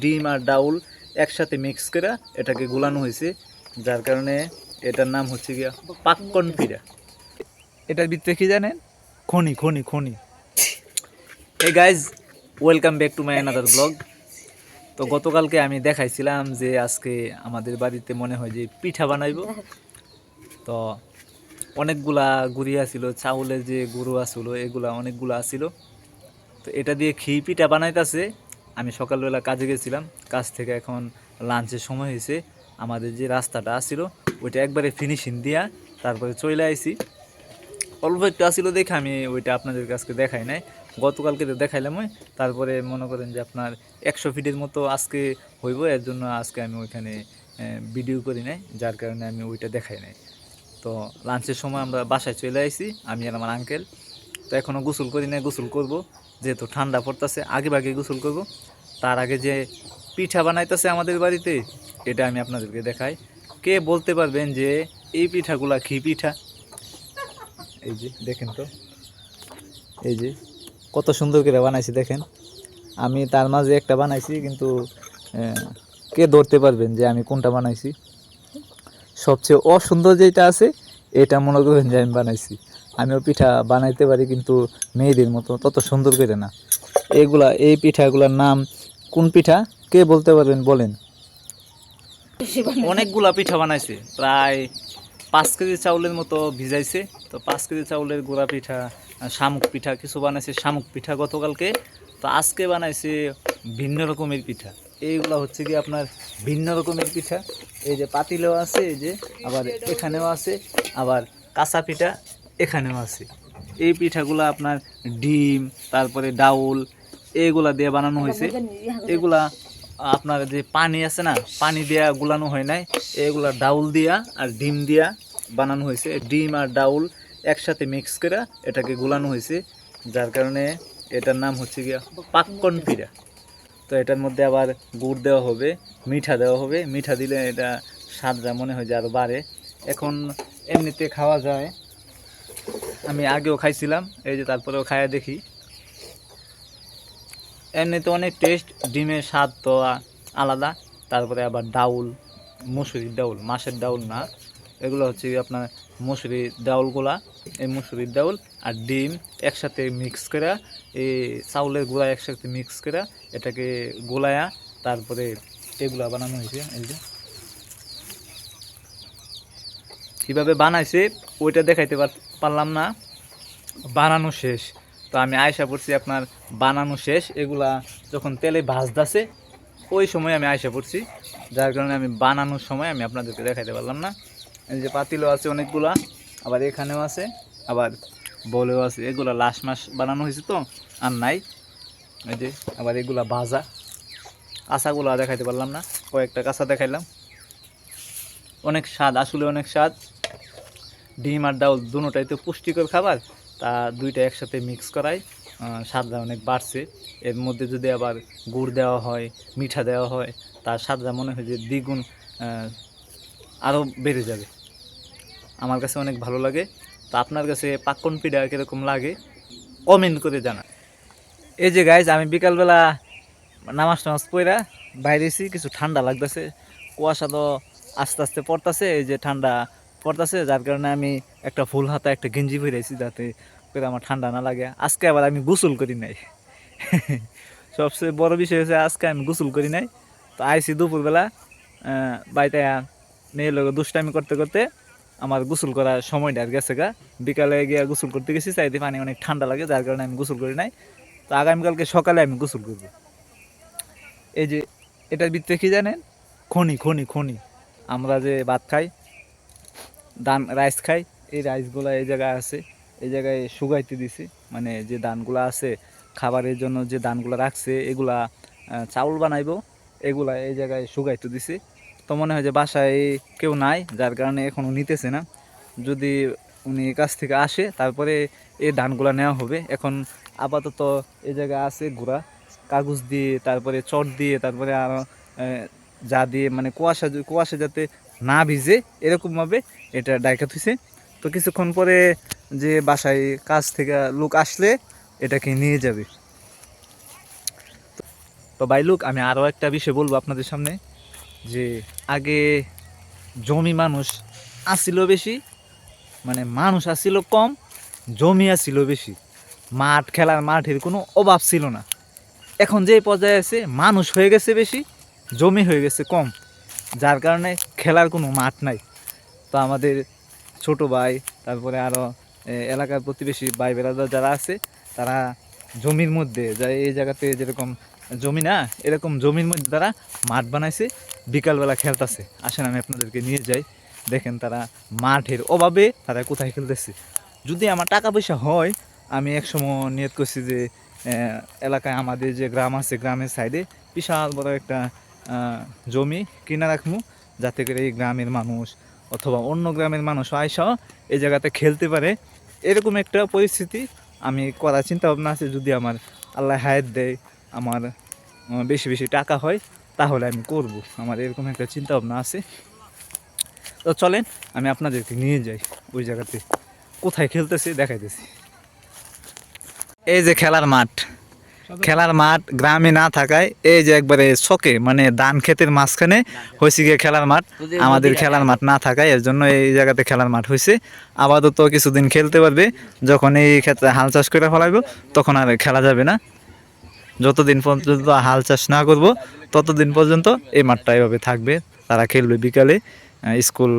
ডিম আর ডাউল একসাথে মিক্স করে এটাকে গুলানো হয়েছে, যার কারণে এটার নাম হচ্ছে গিয়া পাক্কন পিঠা। এটার ভিতরে কি জানেন? খনি খনি খনি। এই guys, welcome back to my another blog. তো গতকালকে আমি দেখাইছিলাম যে আজকে আমাদের বাড়িতে মনে হয় যে পিঠা বানাইব। তো অনেকগুলা গুড়ি আসিল, চাউলের যে গুঁড়ো আসলো এগুলা অনেকগুলা আসিল। তো এটা দিয়ে ঘি পিঠা বানাইতেছে। আমি সকালবেলা কাজে গেছিলাম, কাজ থেকে এখন লাঞ্চের সময় হয়েছে। আমাদের যে রাস্তাটা আসছিল ওইটা একবারে ফিনিশিং দিয়া তারপরে চলে আইছি। অল্প একটু আসিল দেখে আমি ওইটা আপনাদের কাছে দেখাই নাই, গতকালকে তো দেখাইলাম। ওই তারপরে মনে করেন যে আপনার 100 ফিটের মতো আজকে হইব, এর জন্য আজকে আমি ওইখানে ভিডিও করি নাই, যার কারণে আমি ওইটা দেখাই নাই। তো লাঞ্চের সময় আমরা বাসায় চলে আইছি, আমি আর আমার আঙ্কেল। তো এখনও গোসল করি নাই, গোসল করব যেহেতু ঠান্ডা পড়তেছে, আগে ভাগে গোসল করব। তার আগে যে পিঠা বানাইতেছে আমাদের বাড়িতে এটা আমি আপনাদেরকে দেখাই। কে বলতে পারবেন যে এই পিঠাগুলা ঘি পিঠা? এই যে দেখেন তো, এই যে কত সুন্দর করে বানাইছি দেখেন। আমি তার মাঝে একটা বানাইছি, কিন্তু কে ধরতে পারবেন যে আমি কোনটা বানাইছি? সবচেয়ে অসুন্দর যেটা আছে এটা মনে করবেন যে আমি বানাইছি। আমিও পিঠা বানাইতে পারি, কিন্তু মেয়েদের মতো তত সুন্দর করে না। এই পিঠাগুলোর নাম কোন পিঠা কে বলতে পারবেন বলেন? অনেকগুলা পিঠা বানাইছে, প্রায় 5 কেজি চাউলের মতো ভিজাইছে। তো 5 কেজি চাউলের গুঁড়া পিঠা, শামুক পিঠা কিছু বানাইছে, শামুক পিঠা গতকালকে। তো আজকে বানাইছে ভিন্ন রকমের পিঠা। এইগুলা হচ্ছে কি আপনার ভিন্ন রকমের পিঠা। এই যে পাতিলেও আছে, এই যে আবার এখানেও আছে, আবার কাঁচা পিঠা এখানেও আছে। এই পিঠাগুলা আপনার ডিম, তারপরে ডাউল এইগুলা দিয়ে বানানো হয়েছে। এগুলা আপনার যে পানি আছে না, পানি দিয়া গুলানো হয় নাই, এগুলা ডাউল দিয়া আর ডিম দিয়া বানানো হয়েছে। ডিম আর ডাউল একসাথে মিক্স করে এটাকে গুলানো হয়েছে, যার কারণে এটার নাম হচ্ছে গিয়া পাক্কন পিঠা। তো এটার মধ্যে আবার গুড় দেওয়া হবে, মিঠা দেওয়া হবে। মিঠা দিলে এটা স্বাদটা মনে হয় যে আরও বাড়ে। এখন এমনিতে খাওয়া যায়, আমি আগেও খাইছিলাম, এই যে তারপরেও খাইয়া দেখি। এমনিতে অনেক টেস্ট, ডিমের স্বাদ তো আলাদা। তারপরে আবার ডাউল, মুসুরির ডাউল, মাছের ডাউল না, এগুলো হচ্ছে আপনার মুসুরির ডাউলগুলা। এই মুসুরির ডাউল আর ডিম একসাথে মিক্স করে, এই চাউলের গুঁড়া একসাথে মিক্স করে এটাকে গোলায়া তারপরে এগুলা বানানো হয়েছে। এই যে কীভাবে বানাইছে ওইটা দেখাইতে পারলাম না, বানানো শেষ। তো আমি আয়সা পড়ছি আপনার বানানো শেষ, এগুলা যখন তেলে ভাজতেছে ওই সময় আমি আয়সা পড়ছি, যার কারণে আমি বানানোর সময় আমি আপনাদেরকে দেখাইতে পারলাম না। এই যে পাতিলও আছে অনেকগুলা, আবার এখানেও আছে, আবার বলেও আছে। এগুলা লাস্ট মাস বানানো হয়েছে তো আর নাই। এই যে আবার এগুলা ভাজা, কাঁচাগুলা দেখাইতে পারলাম না, কয়েকটা কাঁচা দেখাইলাম। অনেক স্বাদ, আসলে অনেক স্বাদ। ডিম আর ডাউল দুটোটাই তো পুষ্টিকর খাবার, তা দুইটা একসাথে মিক্স করাই স্বাদটা অনেক বাড়ছে। এর মধ্যে যদি আবার গুড় দেওয়া হয়, মিঠা দেওয়া হয়, তার স্বাদটা মনে হয় যে দ্বিগুণ আরও বেড়ে যাবে। আমার কাছে অনেক ভালো লাগে। তো আপনার কাছে পাক্কন পিঠা কীরকম লাগে কমেন্ট করে জানা। এই যে গাইজ, আমি বিকালবেলা নামাজ টামাজ পড়া বাইরেছি, কিছু ঠান্ডা লাগতেছে, কুয়াশা তো আস্তে আস্তে পড়তেছে, এই যে ঠান্ডা পড়তেছে, যার কারণে আমি একটা ফুল হাতা একটা গেঞ্জি পরেছি যাতে করে আমার ঠান্ডা না লাগে। আজকে আবার আমি গোসল করি নাই সবচেয়ে বড় বিষয় হচ্ছে আজকে আমি গোসল করি নাই। তো আইসি দুপুরবেলা, বাড়িতে মেয়ের লোক দুষ্টামি করতে করতে আমার গোসল করার সময়টা আর গেছে গা। বিকালে গিয়ে গোসল করতে গেছি, চাইতে পানি অনেক ঠান্ডা লাগে, যার কারণে আমি গোসল করি নাই। তো আগামীকালকে সকালে আমি গোসল করব। এই যে এটার ভিতরে কি জানেন? খনি খনি খনি। আমরা যে ভাত খাই, ধান রাইস খাই, এই রাইসগুলো এই জায়গায় আছে, এই জায়গায় শুকাইতে দিছি। মানে যে ধানগুলো আছে খাবারের জন্য, যে ধানগুলো রাখছে এগুলা চাউল বানাইবো, এগুলা এই জায়গায় শুকাইতে দিছি। তো মনে হয় যে বাসায় কেউ নাই, যার কারণে এখনও নিতেছে না। যদি উনি কাছ থেকে আসে তারপরে এই ধানগুলা নেওয়া হবে। এখন আপাতত এই জায়গায় আছে গুঁড়া কাগজ দিয়ে, তারপরে চট দিয়ে, তারপরে আরও যা দিয়ে, মানে কুয়াশা যাতে না ভিজে এরকমভাবে এটা ডাইকা থুইছে। তো কিছুক্ষণ পরে যে বাসায় কাজ থেকে লোক আসলে এটাকে নিয়ে যাবে। তো তো ভাই লোক আমি আরও একটা বিষয় বলবো আপনাদের সামনে, যে আগে জমি মানুষ আসিল বেশি, মানে মানুষ আসিল কম, জমি আসিল বেশি, মাঠ খেলার মাঠের কোনো অভাব ছিল না। এখন যে পর্যায়ে আছে মানুষ হয়ে গেছে বেশি, জমি হয়ে গেছে কম, যার কারণে খেলার কোনো মাঠ নাই। তো আমাদের ছোট ভাই, তারপরে আরও এলাকার প্রতিবেশী ভাই বেড়াদার যারা আছে, তারা জমির মধ্যে যা এই জায়গাতে যেরকম জমি না, এরকম জমির মধ্যে তারা মাঠ বানাইছে, বিকালবেলা খেলতেছে। আসেন আমি আপনাদেরকে নিয়ে যাই, দেখেন তারা মাঠের অভাবে তারা কোথায় খেলতেছে। যদি আমার টাকা পয়সা হয়, আমি একসময় নিয়ত করছি যে এলাকায় আমাদের যে গ্রাম আছে, গ্রামের সাইডে বিশাল বড় একটা জমি কিনে রাখবো, যাতে করে এই গ্রামের মানুষ অথবা অন্য গ্রামের মানুষ আয়সাও এই জায়গাতে খেলতে পারে। এরকম একটা পরিস্থিতি আমি করার চিন্তা ভাবনা আছে। যদি আমার আল্লাহ হায়াত দেয়, আমার বেশি বেশি টাকা হয়, তাহলে আমি করব। আমার এরকম একটা চিন্তা ভাবনা আছে। তো চলেন আমি আপনাদেরকে নিয়ে যাই ওই জায়গাতে, কোথায় খেলতেছে দেখাইতেছি। এই যে খেলার মাঠ, খেলার মাঠ গ্রামে না থাকায় এই যে একবারে শখে, মানে ধান ক্ষেতের মাঝখানে হয়েছে গিয়ে খেলার মাঠ। আমাদের খেলার মাঠ না থাকায় এর জন্য এই জায়গাতে খেলার মাঠ হয়েছে। আপাতত কিছুদিন খেলতে পারবে, যখন এই ক্ষেত্রে হাল চাষ করে ফেলাইব তখন আর খেলা যাবে না। যতদিন পর্যন্ত হাল চাষ না করব ততদিন পর্যন্ত এই মাঠটা এভাবে থাকবে, তারা খেলবে বিকালে, স্কুল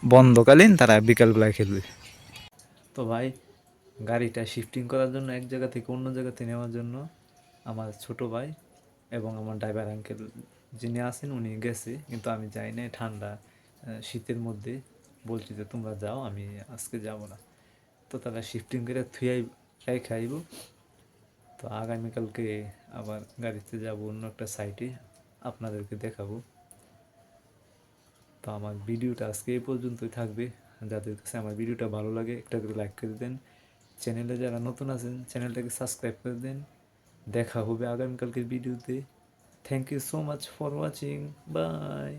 বন্ধকালীন তারা বিকালবেলায় খেলবে। তো ভাই, গাড়িটা শিফটিং করার জন্য এক জায়গা থেকে অন্য জায়গাতে নেওয়ার জন্য আমার ছোট ভাই এবং আমার ড্রাইভার আঙ্কেল যিনি আছেন উনি গেছে, কিন্তু আমি যাই না। ঠান্ডা শীতের মধ্যে বলছি যে তোমরা যাও, আমি আজকে যাব না। তো তারা শিফটিং করে থুয়াই খাইব। তো আগামীকালকে আবার গাড়িতে যাব অন্য একটা সাইটে, আপনাদেরকে দেখাবো। তো আমার ভিডিওটা আজকে এই পর্যন্তই থাকবে। যাদের কাছে আমার ভিডিওটা ভালো লাগে একটা করে লাইক করে দেন, চ্যানেলে যারা নতুন আছেন চ্যানেলটাকে সাবস্ক্রাইব করে দেন। দেখা হবে আগামীকালকের ভিডিওতে। Thank you so much for watching, by.